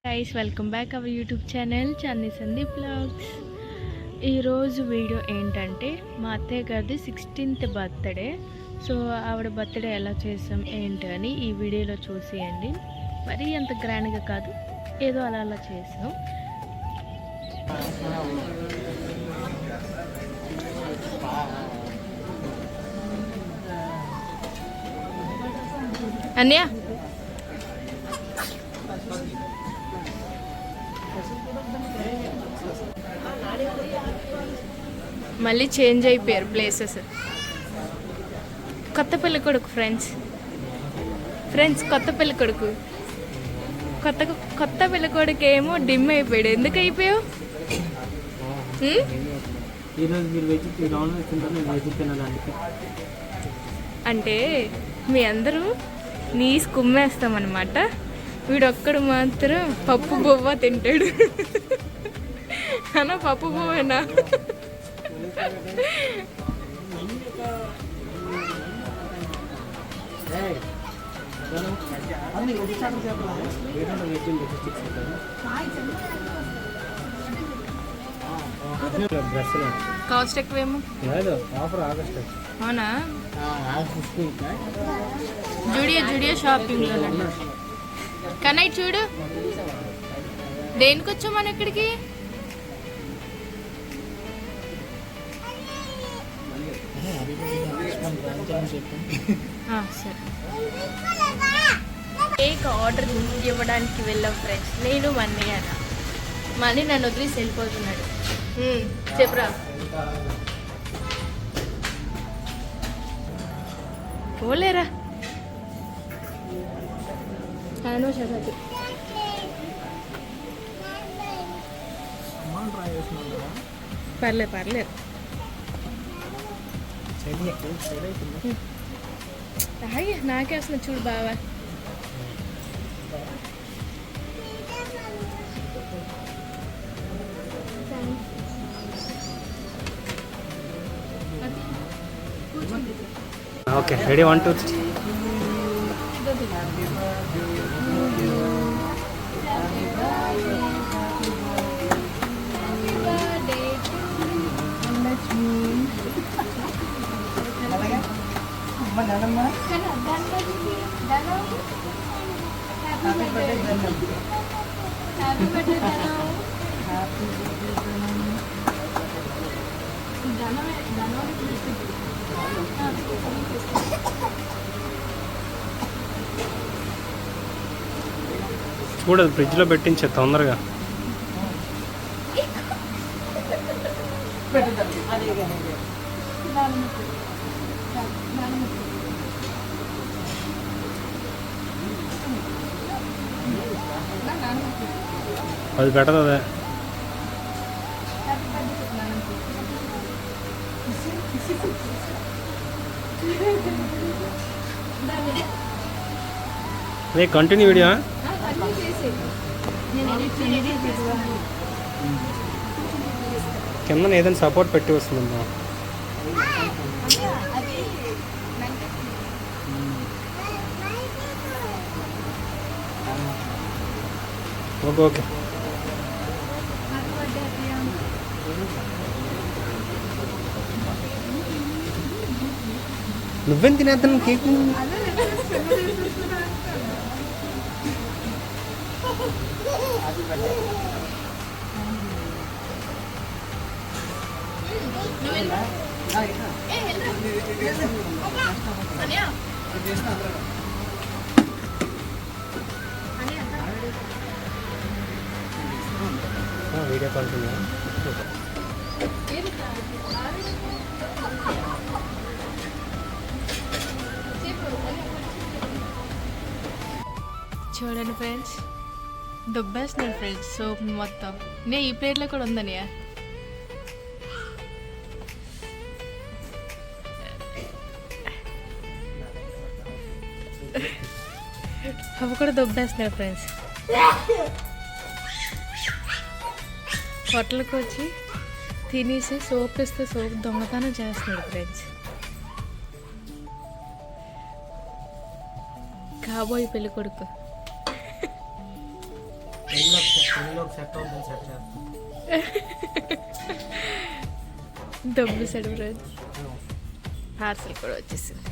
Guys welcome back our YouTube channel Channi Sandeep blogs. ఈరోజు video ఏంటంటే మా అత్తయ్య గారిది 16th బర్త్డే. సో ఆవిడ బర్త్డే ఎలా చేసాం ఏంటి అని ఈ వీడియోలో చూసేయండి. మరీ అంత గ్రాండ్గా కాదు, ఏదో అలా అలా చేసాం. అన్నయ్య మళ్ళీ చేంజ్ అయిపోయారు ప్లేసెస్. కొత్త పెళ్ళి కొడుకు ఫ్రెండ్స్ కొత్త పెళ్ళి కొడుకు కొత్త పెళ్ళి కొడుకు ఏమో డిమ్ అయిపోయాడు. ఎందుకు అయిపోయావు? అంటే మీ అందరూ నీసు కుమ్మేస్తామన్నమాట. వీడొక్కడు మాత్రం పప్పు బొవ్వ తింటాడు. అన్నా పప్పు బొవ్వేనా? కాస్ట్ ఎక్కువేమో. అవునా? జూడియో షాపింగ్ లో కనై చూడు. దేనికి వచ్చాం మనం ఇక్కడికి? సరే, కేక్ ఆర్డర్ ఇవ్వడానికి వెళ్ళాం ఫ్రెండ్స్. నేను మనీ నన్ను వదిలేసి వెళ్ళిపోతున్నాడు. చెప్పురా. పోలేరా కానో చదవద్దు. పర్లేదు నాకే వస్తుంది చూడు బావా. Okay, ready 1 2 3. చూడదు, ఫ్రిడ్జ్లో పెట్టించే తొందరగా. అది పెట్టదు. అదే అదే కంటిన్యూ వీడియో. కింద ఏదైనా సపోర్ట్ పెట్టి వస్తుందమ్మా. Okay okay. నువ్వేం తినేద్దాను కేక్? వీడియో కాల్ చూడండి ఫ్రెండ్స్, దుబ్బేస్తున్నాడు ఫ్రెండ్స్ సోప్ మొత్తం. నే ఈ ప్లేట్లో కూడా ఉందనియా. అవి కూడా దుబ్బేస్తున్నాడు ఫ్రెండ్స్. హోటల్కి వచ్చి తినేసి సోప్ ఇస్తే సోప్ దొంగతనం చేస్తున్నాడు ఫ్రెండ్స్. కాబోయే పెళ్ళి కొడుకు. సెట్ అవుతుంది సెట్ చేస్తాం. దొబ్బేసాడు ఫ్రెండ్స్. పార్సల్ కూడా వచ్చేసింది.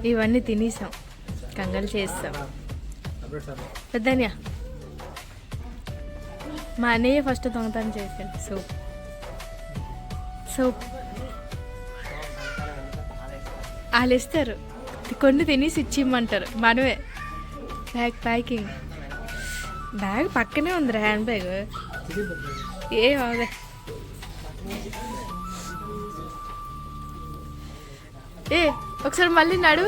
ఇవన్నీ తినేసాం, కంగారు చేస్తాం. పెద్దన్యా మా అన్నయ్య ఫస్ట్ దొంగతనం చేశాడు. సోప్ వాళ్ళు ఇస్తారు, కొన్ని తినేసి ఇచ్చిమ్మంటారు. మనమే ప్యాకింగ్ బ్యాగ్ పక్కనే ఉంది, హ్యాండ్ బ్యాగ్. ఏ అవదే ఒకసారి మళ్ళీ నడు.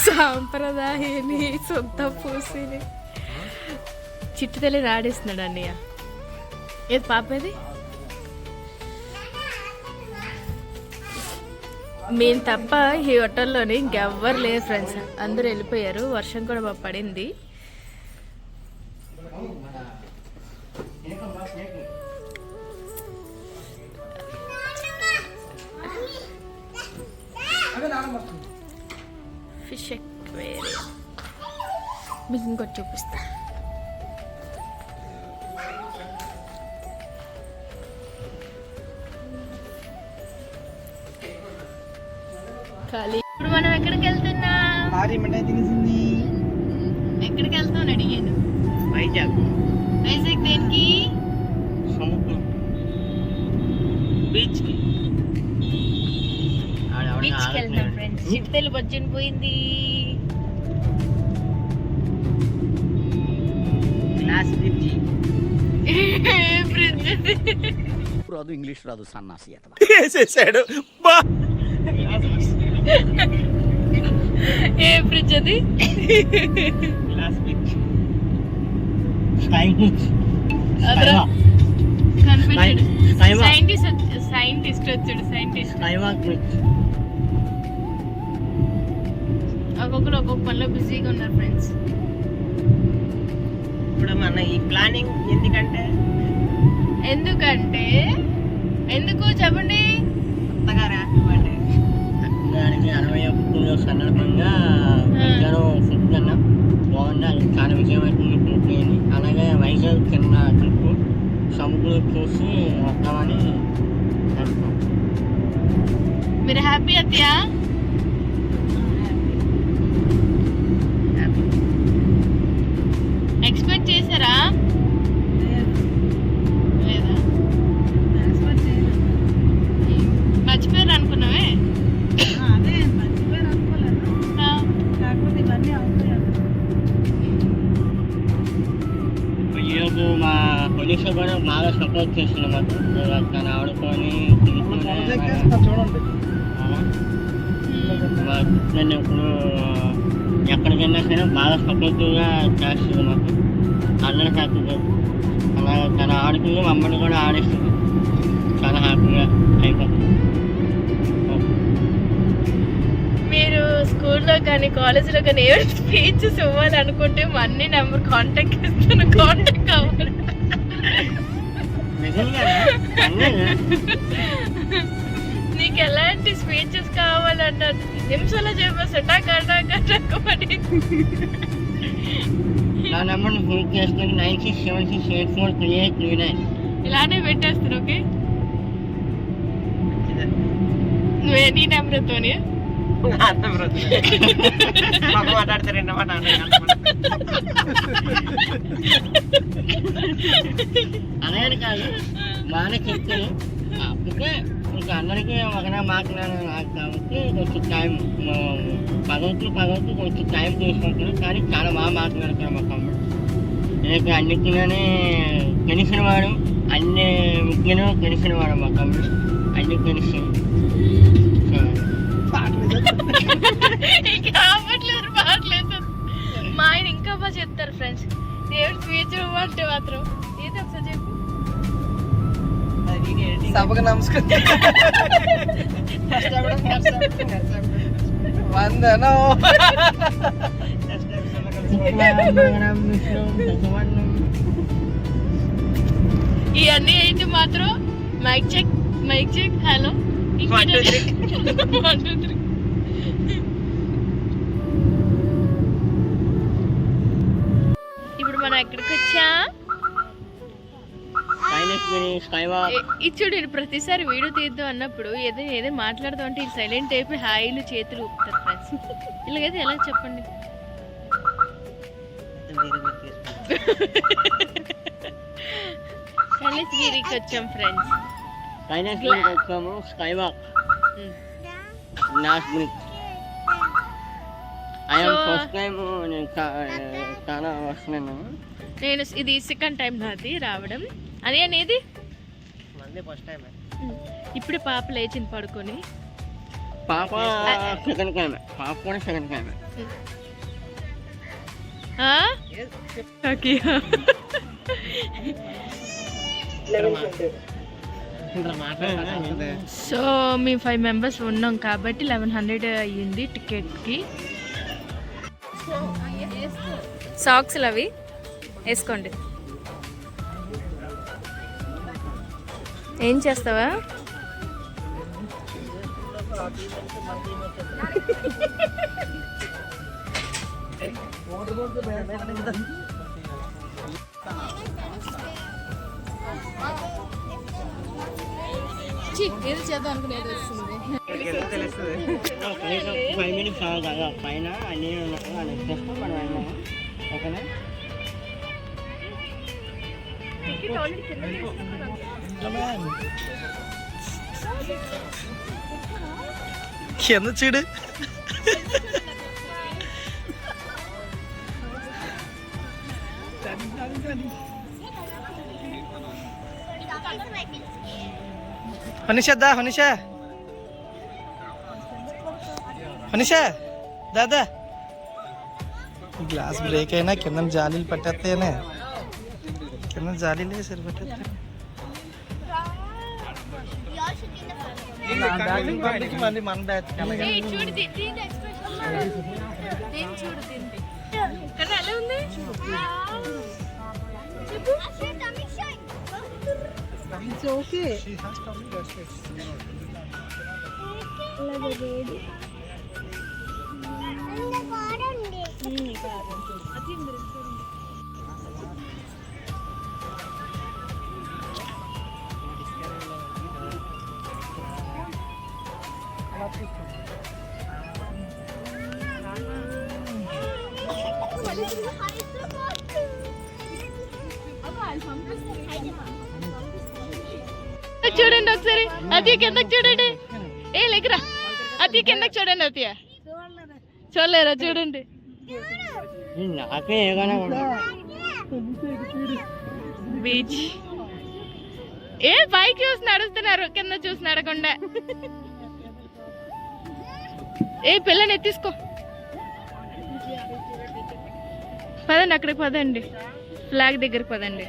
సాంప్రదాయని సొంత పూసిని చిట్టు తల్లి నాడేస్తున్నాడు అన్నయ్య. ఏది పాపది? మేము తప్ప ఈ హోటల్లోని ఇంకెవ్వరు లేరు ఫ్రెండ్స్, అందరూ వెళ్ళిపోయారు. వర్షం కూడా బాగా పడింది. ఫిష్ ఎక్వేరియం మీకు ఇంకోటి చూపిస్తా. ఖాళీ. ఇప్పుడు మనం ఎక్కడికి వెళ్తున్నాం? ఎక్కడికి వెళ్తాం అడిగాను. వైజాగ్. వైజాగ్ దేనికి? సముద్రం బీచ్కి. బీచ్కి వెళ్తాం ఫ్రెండ్స్. చిట్టెలు బొజ్జని పోయింది. Glass bridge. రాదు ఇంగ్లీష్ రాదు సన్నాసి వేసేసాడు. ఏ బ్రిడ్జ్ అది? Glass bridge. Sky bridge. కనిపెట్టాడు. స్కైవాక్. సైంటిస్ట్ వచ్చాడు. సైంటిస్ట్. Skywalk bridge. ఒక్కొక్కరు ఒక్కొక్క పనిలో బిజీగా ఉన్నారు ఫ్రెండ్స్. ఇప్పుడు మన ఈ ప్లానింగ్ ఎందుకు చెప్పండి. కొత్తగా రాకపోతే దానికి 61 సందర్భంగా ఫుడ్ కన్నా బాగుంది. అది చాలా విజయవంతంగా పూర్తయింది. అలాగే వైజాగ్ చిన్న ట్రిప్పు సముద్రం చూసి వద్దామని అనుకున్నాం. మీరు హ్యాపీ అత్తయ్య? ఎక్స్పెక్ట్ చేశారా? లేదా? మర్చిపోయారు అనుకున్నావే. ఈరోజు మా పోలీసులు కూడా బాగా సపోర్ట్ చేస్తున్నాం మాకు. తను ఆడుకొని నేను ఇప్పుడు ఎక్కడికి వెళ్ళినా సరే బాగా సపోర్టివ్గా చేస్తుంది మాకు. అందరూ హ్యాపీగా అలా తన ఆడుకుంది, మమ్మల్ని కూడా ఆడిస్తుంది. చాలా హ్యాపీగా అయిపోతుంది. మీరు స్కూల్లో కానీ కాలేజీలో కానీ ఏ స్పీచెస్ ఇవ్వాలి అనుకుంటే మా అన్ని నెంబర్ కాంటాక్ట్ ఇస్తాను. కాంటాక్ట్ అవ్వాలి. నీకు ఎలాంటి స్పీచెస్ కావాలన్నా నిమిషాల్లో చెప్పేస్తా. టకమని నా నెంబర్ని ఫోన్ చేసుకుని 9676843839 ఇలానే పెట్టేస్తాను. ఓకే, నువ్వే నీ నెంబర్తోనే మాట్లాడతారన్నమాట. అలాగే కాదు, బాగానే చెప్తాను. కాకపోతే ఇంకా అందరికీ ఒకనే మాట్లాడాలి కాబట్టి కొంచెం టైం పగవుతూ కొంచెం టైం తీసుకుంటాను. కానీ చాలా బాగా మాట్లాడతాను మా తమ్ముడు. రేపు అన్నిటిలోనే తెలిసినవాడు, అన్ని ముఖ్యంగా తెలిసినవాడు మా తమ్ముడు. అన్ని తెలిసి మాట్లేదు. మా ఆయన ఇంకా బాగా చెప్తారు ఫ్రెండ్స్. దేవుడు స్పీచ్ అంటే మాత్రం ఏదో ఒకసారి చెప్పు. సభకు నమస్కారం. వందనం. ఇవన్నీ అయితే మాత్రం మైక్ చెక్ హలో. మనం ఎక్కడికి వచ్చా ఇది చూడు, ఈడు ప్రతిసారి వీడియో తీద్దాం అన్నప్పుడు ఏదో మాట్లాడదాం అంటే ఇది సైలెంట్ అయిపోయి హాయిలు చేతులు ఊపుతారు ఫ్రెండ్స్. ఇలాగైతే ఎలా చెప్పండి. కైలాసగిరికి వచ్చాం ఫ్రెండ్స్. వచ్చాము sky walk last week. First time నేను చాలా వస్తున్నాను. నేను ఇది సెకండ్ టైం నాది రావడం. అదే అనేది ఫస్ట్ టైం. ఇప్పుడు పాప లేచింది పడుకొని. పాప సెకండ్ టైం. పాప కూడా సెకండ్ టైం. సో మేము 5 మెంబర్స్ ఉన్నాం కాబట్టి 1100 అయ్యింది టికెట్కి. సాక్స్లు అవి వేసుకోండి. ఏం చేస్తావా? ఏది చేద్దాం అనుకునేది వస్తుంది. 5 minutes కదా పైన అన్నీ మనం ఓకేనా? కింద చూడు. హనిషా హనిషా హనిషా దాదా గ్లాస్ బ్రేక్ అయినా కింద జాలీలు పట్టేస్తేనే. కింద జాలీలే సరిపట్టేస్తే మళ్ళీ మన బ్యాచ్ చూడండి ఒకసారి. అది కిందకి చూడండి. ఏ లేకరా, అది కిందకి చూడండి. అది చూడలేరా? చూడండి. బీచ్ ఏ పైకి చూసి నడుస్తున్నారు, కింద చూసి నడకుండా. ఏ పిల్లని ఎత్తిసుకో. పదండి, అక్కడికి పదండి. ఫ్లాగ్ దగ్గరికి పదండి.